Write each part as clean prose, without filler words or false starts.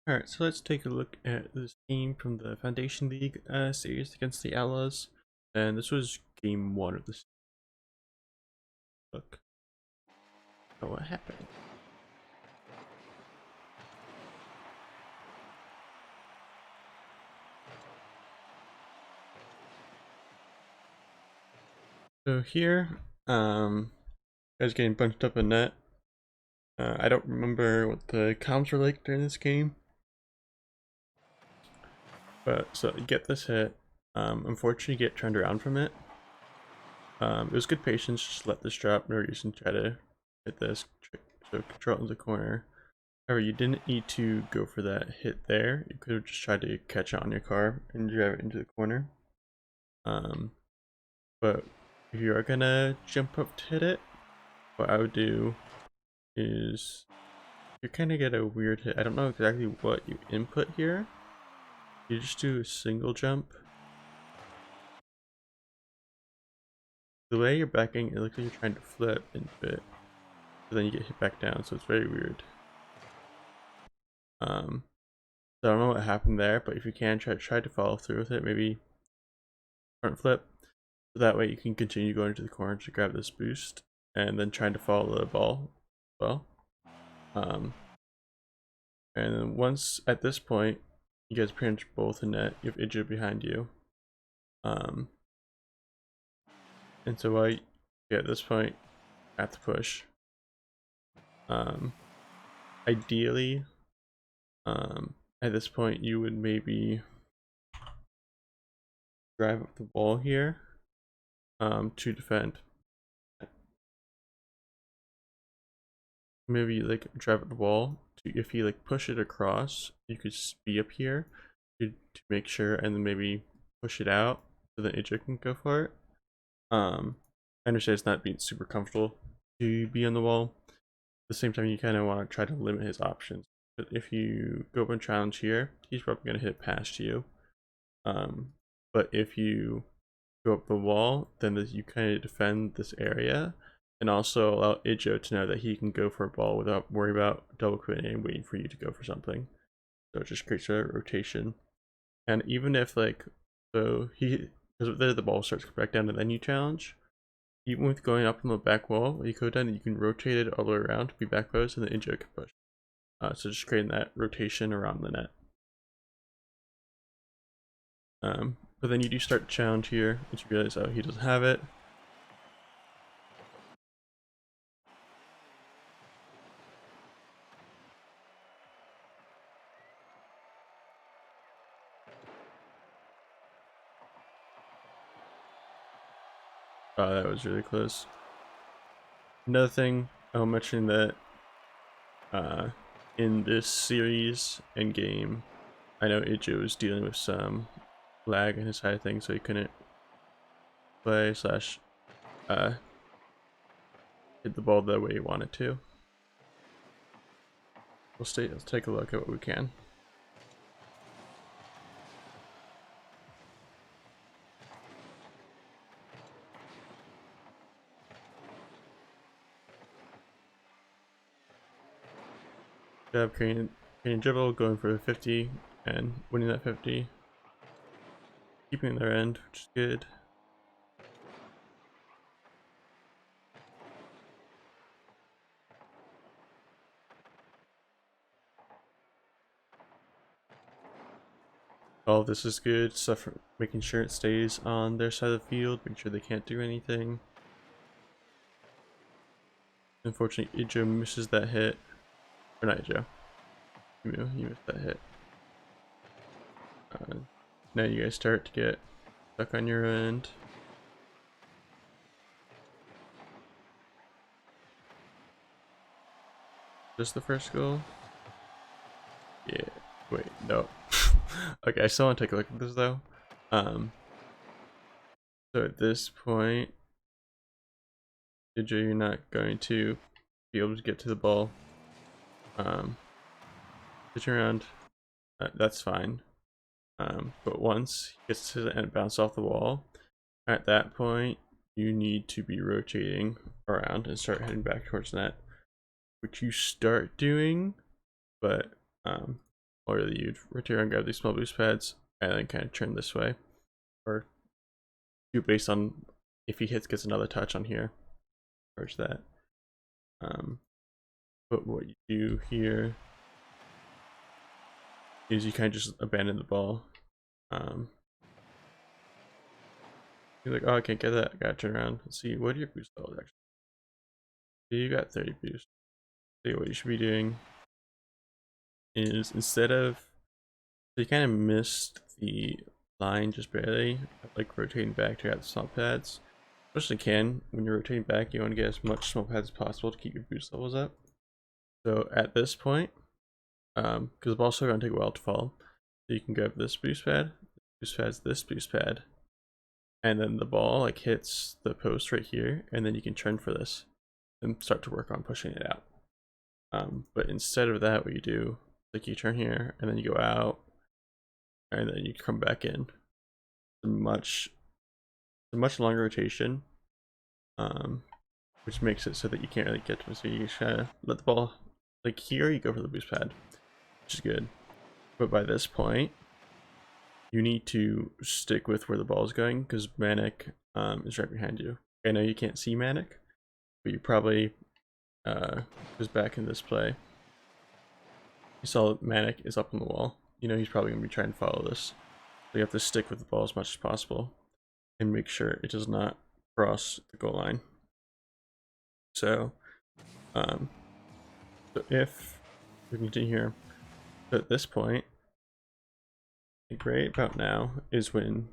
Alright, so let's take a look at this game from the Foundation League series against the Outlaws. And this was game 1 of this. Look at what happened. So here, guys getting bunched up in net. I don't remember what the comms were like during this game. But so you get this hit. Unfortunately you get turned around from it. It was good patience, just let this drop, no reason to try to hit this. So control it in the corner. However, you didn't need to go for that hit there. You could have just tried to catch it on your car and drive it into the corner. But if you are gonna jump up to hit it, what I would do is you kind of get a weird hit. I don't know exactly what you input here. You just do a single jump. The way you're backing, it looks like you're trying to flip into it, but then you get hit back down, so it's very weird. So I don't know what happened there, but if you can try to follow through with it, maybe front flip, so that way you can continue going to the corner to grab this boost, and then trying to follow the ball as well. And then once at this point, you guys pretty much both in net. You have idjo behind you. And so at this point, I have to push. Ideally, at this point, you would maybe drive up the wall here to defend. Maybe like drive up the wall to, if you like push it across, you could be up here to make sure, and then maybe push it out so that idjo can go for it. I understand it's not being super comfortable to be on the wall. At the same time, you kind of want to try to limit his options. But if you go up and challenge here, he's probably going to hit past you. But if you go up the wall, then you kind of defend this area, and also allow idjo to know that he can go for a ball without worrying about double quitting and waiting for you to go for something. So it just creates a rotation. And even if like, so because the ball starts to come back down and then you challenge, even with going up on the back wall, when you go down, you can rotate it all the way around to be back post, and the idjo can push. So just creating that rotation around the net. But then you do start to challenge here, once you realize, oh, he doesn't have it. Oh, that was really close. Another thing I'll mention that in this series and game, I know idjo was dealing with some lag in his side of things, so he couldn't play slash hit the ball the way he wanted to. Let's take a look at what we can. Grab Crane dribble, going for the 50 and winning that 50. Keeping their end, which is good. All of this is good stuff for making sure it stays on their side of the field, make sure they can't do anything. Unfortunately, idjo misses that hit. Or not idjo. You missed that hit. Now you guys start to get stuck on your end. Just the first goal? Yeah. Wait, no. Okay, I still want to take a look at this though. So at this point, idjo, you're not going to be able to get to the ball. Pitch around, that's fine. But once he gets to the end, bounce off the wall, at that point, you need to be rotating around and start heading back towards net, which you start doing, but or you'd rotate around, grab these small boost pads, and then kind of turn this way, or do based on if he gets another touch on here, approach that. But what you do here is you kind of just abandon the ball. You're like, oh, I can't get that. I gotta turn around. Let's see, what are your boost levels actually? You got 30 boost. So what you should be doing is instead of, so you kind of missed the line just barely, like rotating back to grab the small pads. Especially can, when you're rotating back, you want to get as much small pads as possible to keep your boost levels up. So at this point, because the ball's still going to take a while to fall, so you can grab this boost pad, this boost pad, and then the ball like hits the post right here, and then you can turn for this and start to work on pushing it out. But instead of that, what you do, like you turn here, and then you go out, and then you come back in. It's a much longer rotation, which makes it so that you can't really get to it. So you just kind of let the ball, like here, you go for the boost pad, which is good. But by this point, you need to stick with where the ball is going, because Manic is right behind you. I know you can't see Manic, but you probably was back in this play. You saw that Manic is up on the wall. You know he's probably going to be trying to follow this. So you have to stick with the ball as much as possible and make sure it does not cross the goal line. So, so if we continue here, so at this point, like right about now is when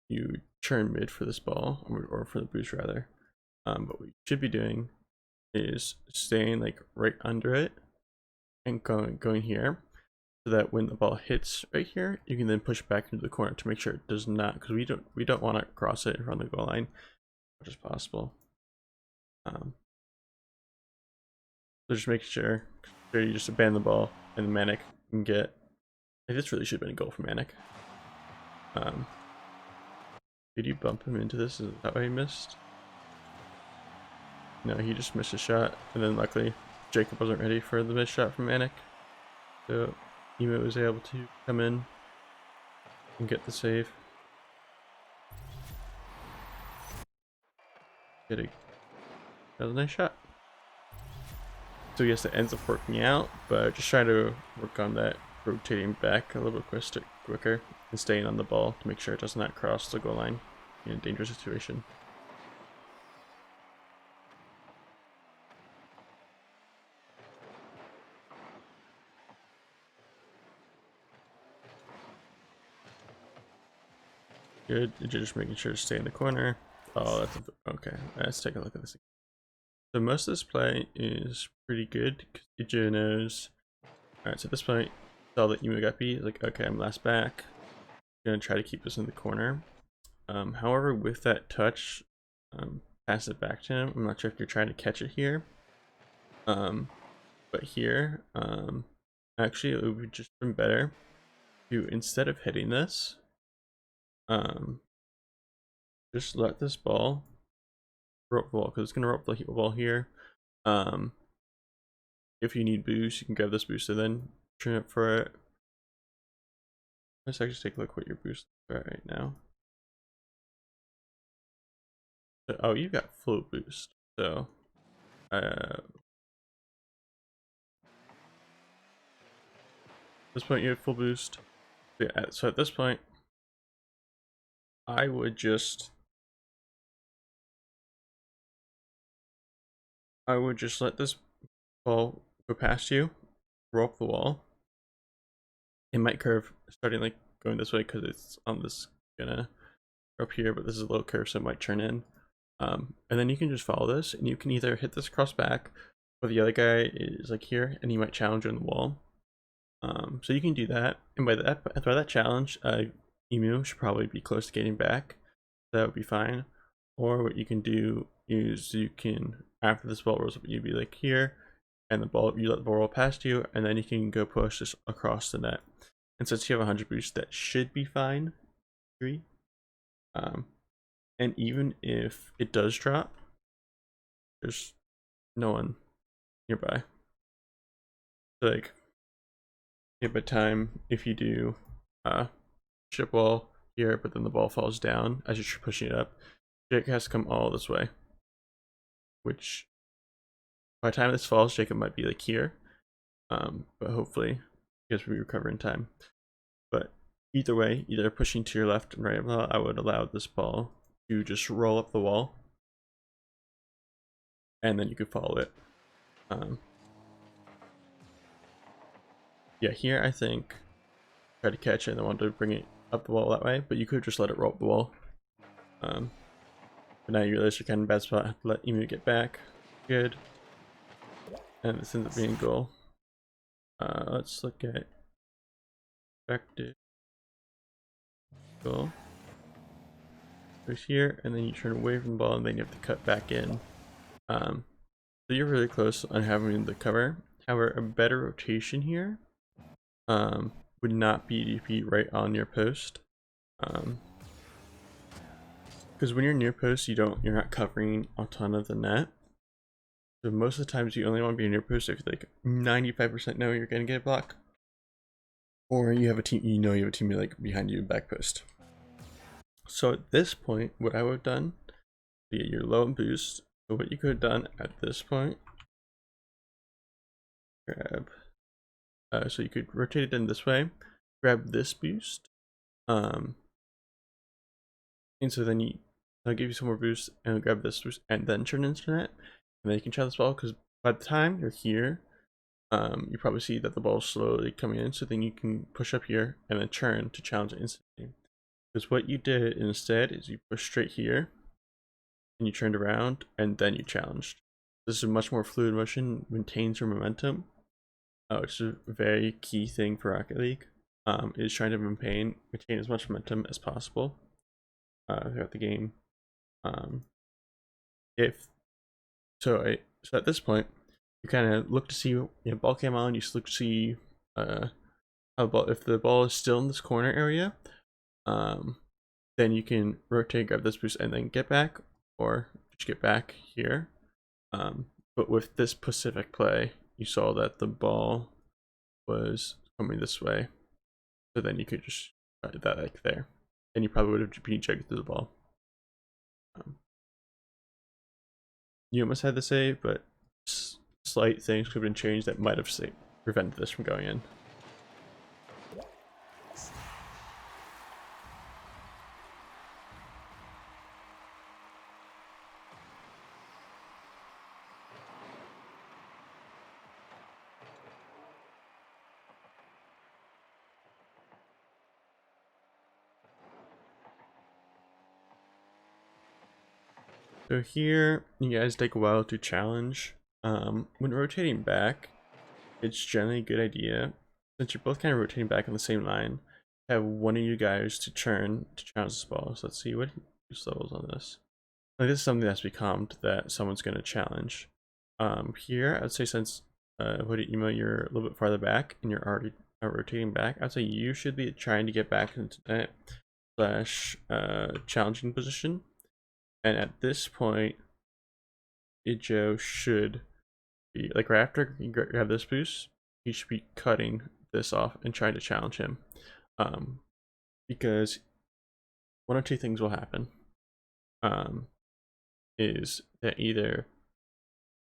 you turn mid for this ball, or for the boost rather. But what you should be doing is staying like right under it and going here, so that when the ball hits right here, you can then push it back into the corner to make sure it does not, because we don't want to cross it in front of the goal line as much as possible. So just make sure you just abandon the ball, and Manic can get. Like, this really should have been a goal for Manic. Did you bump him into this? Is that why he missed? No, he just missed a shot, and then luckily Jacob wasn't ready for the missed shot from Manic, so Emu was able to come in and get the save. That was a nice shot. So yes, it ends up working out, but just try to work on that rotating back a little bit quicker and staying on the ball to make sure it does not cross the goal line in a dangerous situation. Good. You're just making sure to stay in the corner. Oh, that's okay. Let's take a look at this. So most of this play is pretty good because idjo knows. Alright, so at this point, saw that Emu got beat. Like, okay, I'm last back. I'm gonna try to keep this in the corner. However, with that touch, pass it back to him. I'm not sure if you're trying to catch it here. But here, actually, it would just been better to, instead of hitting this, just let this ball rope the wall, because it's gonna rope the wall here. If you need boost, you can grab this boost and then turn it for it. Let's actually take a look what your boost is right now. So, oh, you got full boost. So, at this point you have full boost. Yeah, so at this point, I would just let this ball go past you, rope the wall. It might curve, starting like going this way because it's on this gonna up here, but this is a little curve, so it might turn in. And then you can just follow this, and you can either hit this cross back, or the other guy is like here, and he might challenge you on the wall. So you can do that, and by that challenge, Emu should probably be close to getting back. That would be fine. Or what you can do is you can, after this ball rolls up, you'd be like here, and you let the ball roll past you, and then you can go push this across the net. And since you have 100 boost, that should be fine. And even if it does drop, there's no one nearby. So like, by time if you do chip ball here, but then the ball falls down as you're pushing it up, Jake has to come all this way. Which by the time this falls, Jacob might be like here. But hopefully you guys will recover in time. But either way, either pushing to your left and right, I would allow this ball to just roll up the wall, and then you could follow it. Yeah, here I think try to catch it and I want to bring it up the wall that way, but you could just let it roll up the wall. But now you realize you're kind of in a bad spot. Have to let Emu get back. Good. And this ends up being a goal. Let's look at expected goal. Goes here, and then you turn away from the ball, and then you have to cut back in. So you're really close on having the cover. However, a better rotation here would not be to be right on your post. Because when you're near post, you're not covering a ton of the net. So most of the times you only want to be near post if you're like 95% know you're gonna get a block, or you have a team, you have a teammate like behind you back post. So at this point, what I would have done, you're low and boost. So what you could have done at this point, grab. So you could rotate it in this way, grab this boost, and so then I'll give you some more boost, and I'll grab this boost, and then turn into net, and then you can try this ball. Because by the time you're here, you probably see that the ball is slowly coming in. So then you can push up here and then turn to challenge it instantly. Because what you did instead is you push straight here, and you turned around, and then you challenged. This is a much more fluid motion, maintains your momentum. Which is a very key thing for Rocket League, is trying to maintain as much momentum as possible throughout the game. So at this point, you kind of look to see, ball came on, you look to see how if the ball is still in this corner area, then you can rotate, grab this boost, and then get back, or just get back here. But with this specific play, you saw that the ball was coming this way, so then you could just try that like there, and you probably would have been checking through the ball. You almost had the save, but slight things could have been changed that might have prevented this from going in. So here, you guys take a while to challenge. When rotating back, it's generally a good idea, since you're both kind of rotating back on the same line, have one of you guys to turn to challenge this ball. So let's see what use levels on this. Like, this is something that's become that someone's going to challenge. Here, I'd say since AvoidedEmu, you're a little bit farther back and you're already rotating back, I'd say you should be trying to get back into net / challenging position. And at this point, idjo should be, like, right after you grab this boost, he should be cutting this off and trying to challenge him. Because one or two things will happen. Is that either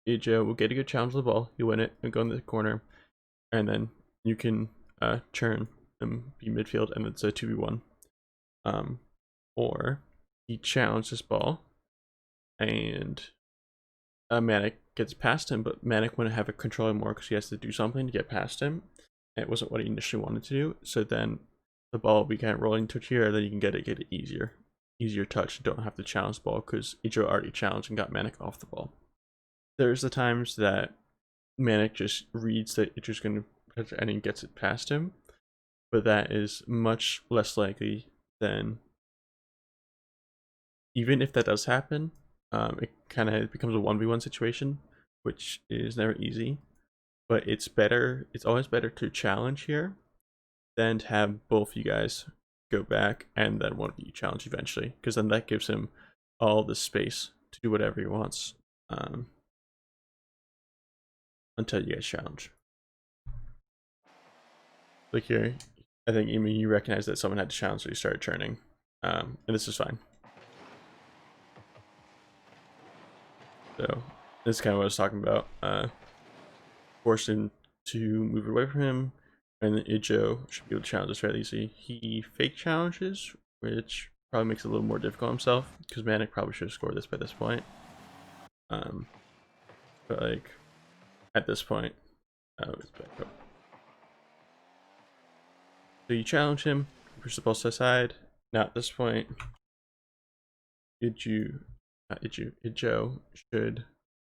idjo will get a good challenge of the ball, you win it, and go in the corner, and then you can turn and be midfield, and it's a 2v1. Or he challenged this ball, and Manic gets past him, but Manic wouldn't have a control anymore because he has to do something to get past him. And it wasn't what he initially wanted to do. So then the ball will be kind of rolling to here, then you can get it easier touch. You don't have to challenge the ball because idjo already challenged and got Manic off the ball. There's the times that Manic just reads that idjo's going to touch and he gets it past him, but that is much less likely than, even if that does happen, it kind of becomes a 1v1 situation, which is never easy. But it's always better to challenge here than to have both you guys go back and then one of you challenge eventually, because then that gives him all the space to do whatever he wants until you guys challenge. Like here, I think you recognize that someone had to challenge, so you started churning. And this is fine. So this is kind of what I was talking about. Forced him to move away from him, and then idjo should be able to challenge this fairly easy. He fake challenges, which probably makes it a little more difficult himself, because Manic probably should have scored this by this point. But like at this point, let's back up. So you challenge him, push the pulse aside. Now at this point, idjo should.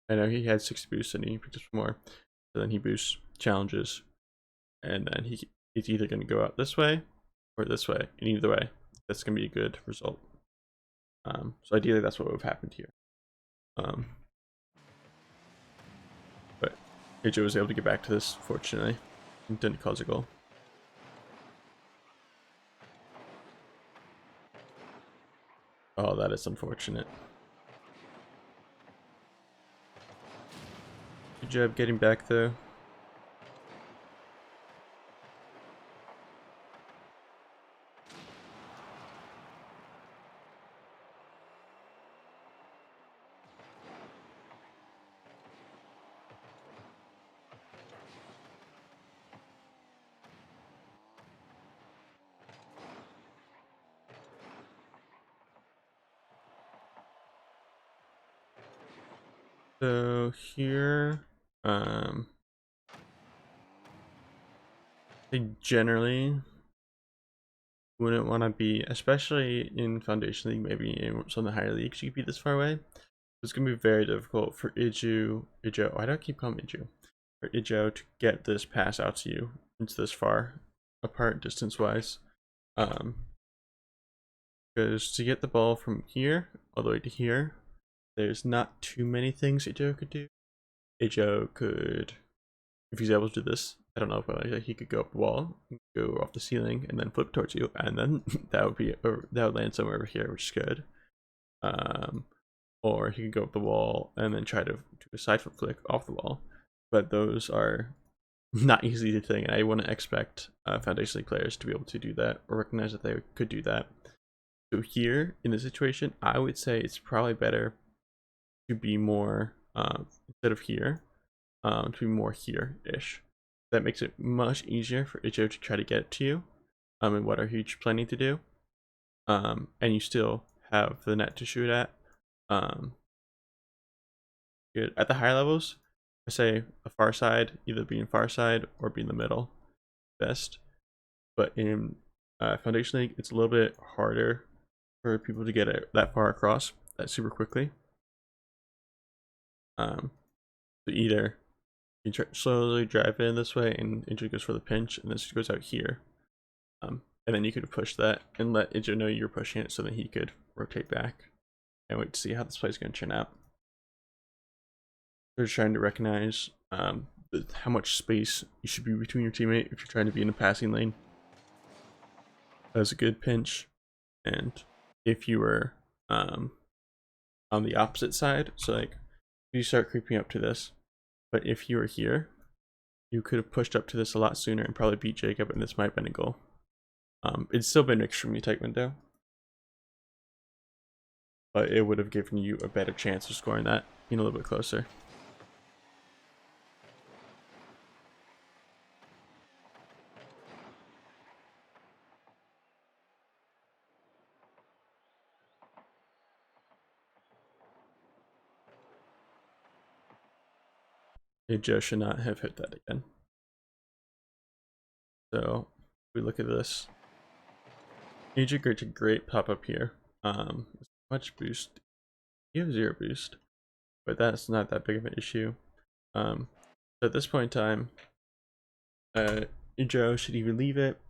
I know he had 60 boosts and he picked up some more. So then he boosts, challenges, and then he's either going to go out this way or this way. And either way, that's going to be a good result. So ideally, that's what would have happened here. But idjo was able to get back to this, fortunately. It didn't cause a goal. Oh, that is unfortunate. Good job getting back though. So here, I generally wouldn't want to be, especially in Foundation League, maybe in some of the higher leagues, you could be this far away. It's gonna be very difficult for idjo. Why do I keep calling idjo? For idjo to get this pass out to you. It's this far apart distance-wise. Because to get the ball from here all the way to here, there's not too many things idjo could do. idjo could, if he's able to do this, I don't know, but like, he could go up the wall, go off the ceiling, and then flip towards you, and then that would land somewhere over here, which is good. Or he could go up the wall and then try to do a side flip flick off the wall, but those are not easy to think, and I wouldn't expect Foundation League players to be able to do that or recognize that they could do that. So here in this situation, I would say it's probably better to be more instead of here, to be more here-ish. That makes it much easier for idjo to try to get to you, and what are you planning to do, and you still have the net to shoot at. Good at the higher levels. I say a far side, either being far side or be in the middle, best. But in Foundation League, it's a little bit harder for people to get it that far across that super quickly. So either you slowly drive in this way, and idjo goes for the pinch, and this goes out here. And then you could push that and let idjo know you're pushing it, so that he could rotate back. And wait to see how this play is going to turn out. They're trying to recognize how much space you should be between your teammate if you're trying to be in a passing lane. That's a good pinch. And if you were on the opposite side, so like you start creeping up to this, but if you were here, you could have pushed up to this a lot sooner and probably beat Jacob, and this might have been a goal. It's still been an extremely tight window, but it would have given you a better chance of scoring that, being a little bit closer. idjo should not have hit that again. So if we look at this, idjo gets a great pop up here. Much boost. You have 0 boost, but that's not that big of an issue. So at this point in time, idjo should either leave it,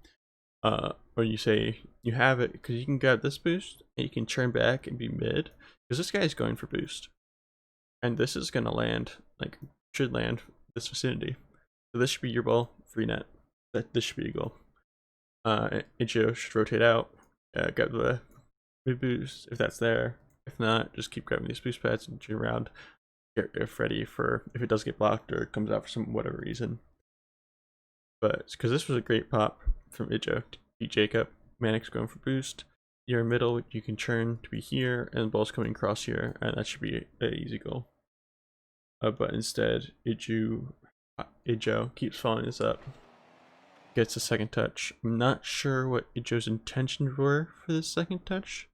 or you say you have it because you can grab this boost and you can turn back and be mid, because this guy is going for boost, and this is gonna land, like should land this vicinity. So this should be your ball, free net. This should be a goal. idjo should rotate out, grab the mid boost if that's there. If not, just keep grabbing these boost pads and turn around. Get ready for if it does get blocked or it comes out for some whatever reason. but because this was a great pop from idjo to beat Jacob. Manic's going for boost. You're in middle, you can turn to be here, and the ball's coming across here, and that should be an easy goal. But instead, idjo keeps following this up. Gets a second touch. I'm not sure what idjo's intentions were for this second touch.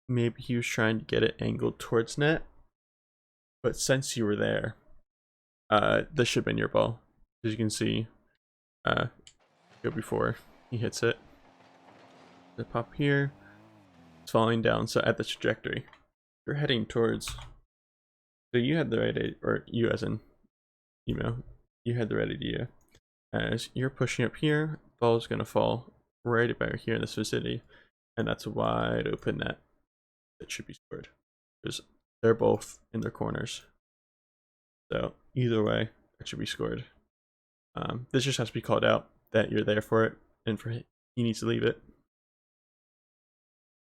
Maybe he was trying to get it angled towards net. But since you were there, this should have been your ball. As you can see, go before he hits it. The pop here, it's falling down. So at the trajectory, you're heading towards. So you had the right idea, or you as in, you had the right idea. As you're pushing up here, ball is gonna fall right about here in this vicinity, and that's a wide open net that should be scored because they're both in their corners. So either way, it should be scored. This just has to be called out that you're there for it, and for he needs to leave it.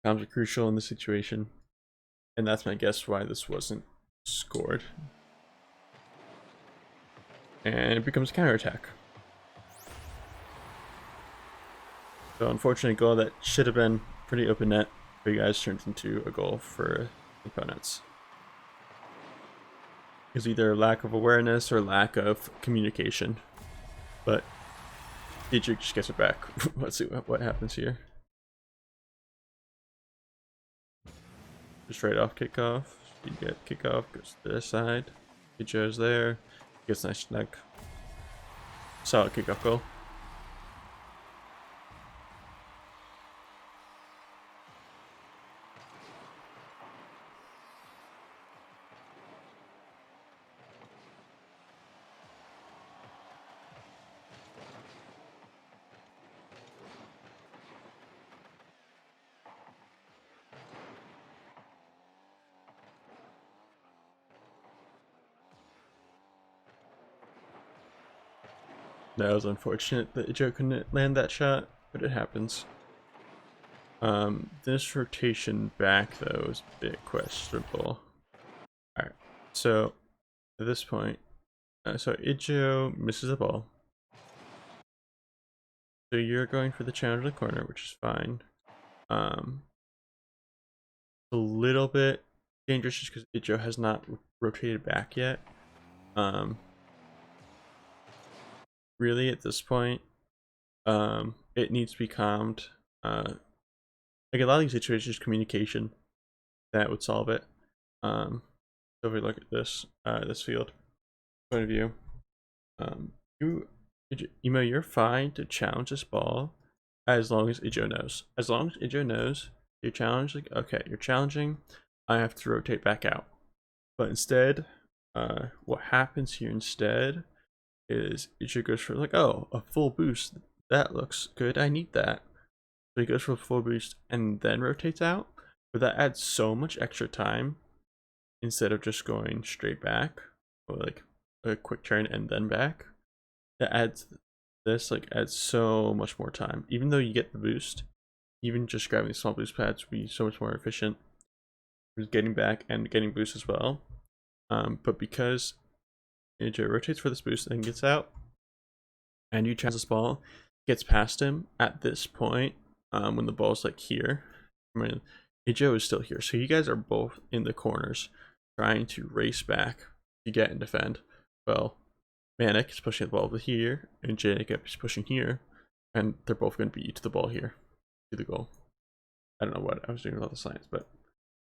Times are crucial in this situation, and that's my guess why this wasn't scored. And it becomes a counterattack. So unfortunately, a goal that should have been pretty open net for you guys turns into a goal for opponents. Is either lack of awareness or lack of communication. But idjo just gets it back. Let's see what happens here. Just right off kickoff. You get kickoff, goes to this side. idjo's there. Gets a nice snag. Solid kickoff goal. That was unfortunate that idjo couldn't land that shot, but it happens. This rotation back though is a bit questionable. Alright, so at this point, so idjo misses the ball. So you're going for the challenge in the corner, which is fine. A little bit dangerous just because idjo has not rotated back yet. Really at this point, it needs to be calmed. Like a lot of these situations, communication that would solve it. So if we look at this this field point of view, you're fine to challenge this ball as long as idjo knows. As long as idjo knows you're challenged, like okay, you're challenging, I have to rotate back out. But instead, what happens here instead is idjo goes for like, oh, a full boost. That looks good. I need that. So he goes for a full boost and then rotates out. But that adds so much extra time instead of just going straight back or like a quick turn and then back. That adds adds so much more time. Even though you get the boost, even just grabbing the small boost pads would be so much more efficient with getting back and getting boost as well. But because idjo rotates for this boost and gets out, and you challenge this ball, gets past him at this point, when the ball's like here. I mean, idjo is still here, so you guys are both in the corners trying to race back to get and defend. Well, Manic is pushing the ball over here, and Jacob is pushing here, and they're both going to beat you to the ball here, to the goal. I don't know what I was doing with all the science, but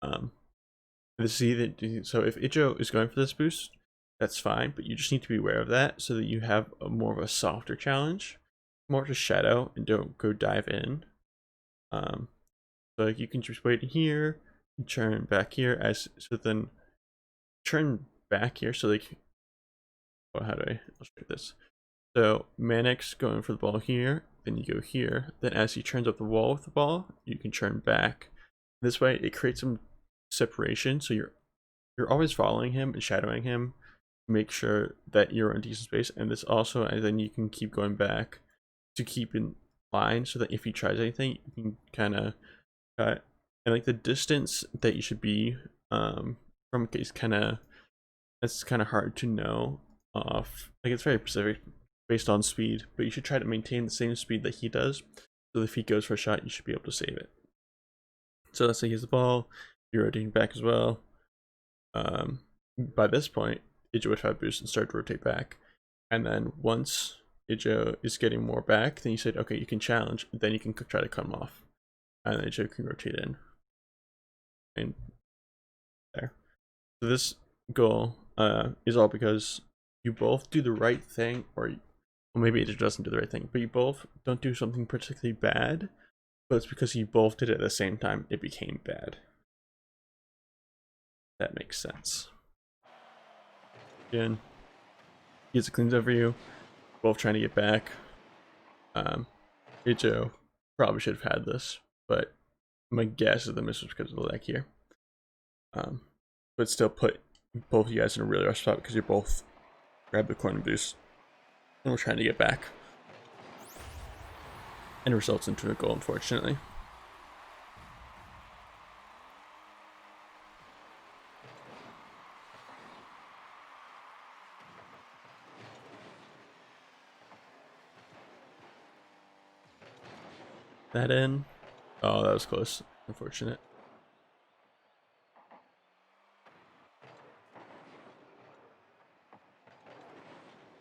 so if idjo is going for this boost, that's fine, but you just need to be aware of that so that you have more of a softer challenge, more to shadow and don't go dive in. So like you can just wait here and turn back here turn back here so like, well, how do I illustrate this? So Manic's going for the ball here, then you go here, then as he turns up the wall with the ball, you can turn back. This way it creates some separation, so you're always following him and shadowing him, make sure that you're in decent space, and this also, and then you can keep going back to keep in line so that if he tries anything, you can kind of cut. And like the distance that you should be from is kind of, that's kind of hard to know off, like it's very specific based on speed, but you should try to maintain the same speed that he does. So if he goes for a shot, you should be able to save it. So let's say he has the ball, you're rotating back as well. By this point, idjo would have boost and start to rotate back. And then once idjo is getting more back, then you said, okay, you can challenge, then you can try to cut him off. And then idjo can rotate in. And there. So this goal is all because you both do the right thing, or well, maybe idjo doesn't do the right thing, but you both don't do something particularly bad, but it's because you both did it at the same time, it became bad. That makes sense. Again, he gets it cleans over you, both trying to get back. idjo probably should have had this, but my guess is the miss was because of the lag here. But still put both of you guys in a really rough spot because you're both grab the corner boost and we're trying to get back. And it results into a goal, unfortunately. That in. Oh, that was close. Unfortunate.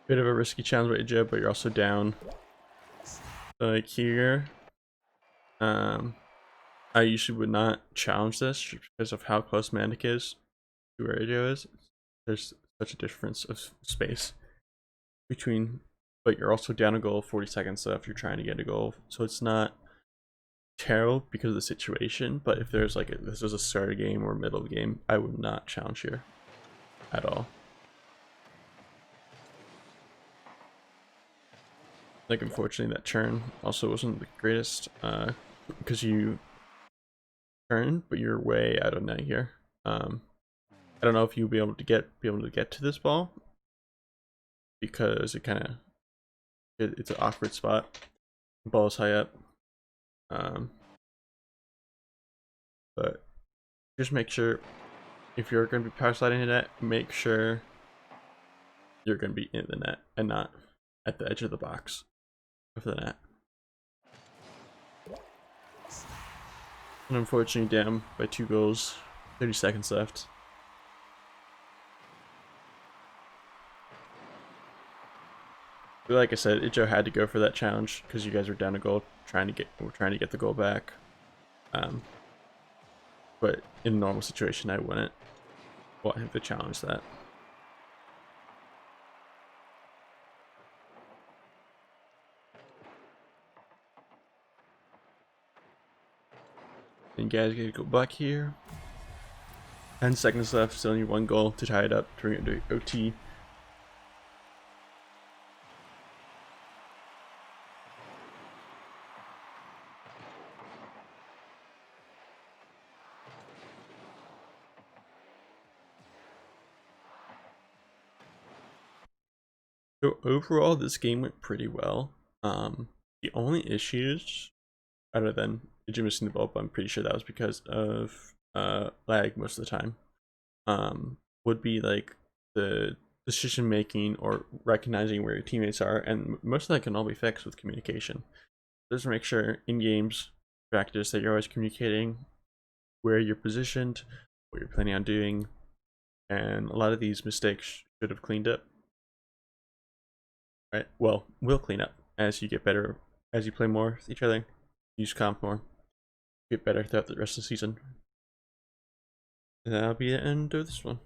Bit of a risky challenge by idjo, but you're also down. So like here, I usually would not challenge this because of how close Manic is to where idjo is. There's such a difference of space between, but you're also down a goal 40 seconds left. You're trying to get a goal, so it's not terrible because of the situation. But if there's like this was a start of the game or middle of the game, I would not challenge here at all. Like unfortunately that turn also wasn't the greatest because you turn, but you're way out of net here. I don't know if you'll be able to get to this ball because it kind of it's an awkward spot. The ball is high up, but just make sure if you're going to be power sliding the net, make sure you're going to be in the net and not at the edge of the box of the net. And unfortunately down by 2 goals, 30 seconds left. But like I said, idjo had to go for that challenge because you guys were down a goal, trying to get the goal back. But in a normal situation, I wouldn't want him to challenge that. And you guys gotta go back here. 10 seconds left, still need 1 goal to tie it up, to bring it to OT. So overall, this game went pretty well. The only issues, other than idjo missing the ball, but I'm pretty sure that was because of lag most of the time, would be like the decision making or recognizing where your teammates are, and most of that can all be fixed with communication. Just make sure in games practice that you're always communicating where you're positioned, what you're planning on doing, and a lot of these mistakes should have cleaned up. Right, well, will clean up as you get better, as you play more with each other, use comp more, get better throughout the rest of the season. And that'll be the end of this one.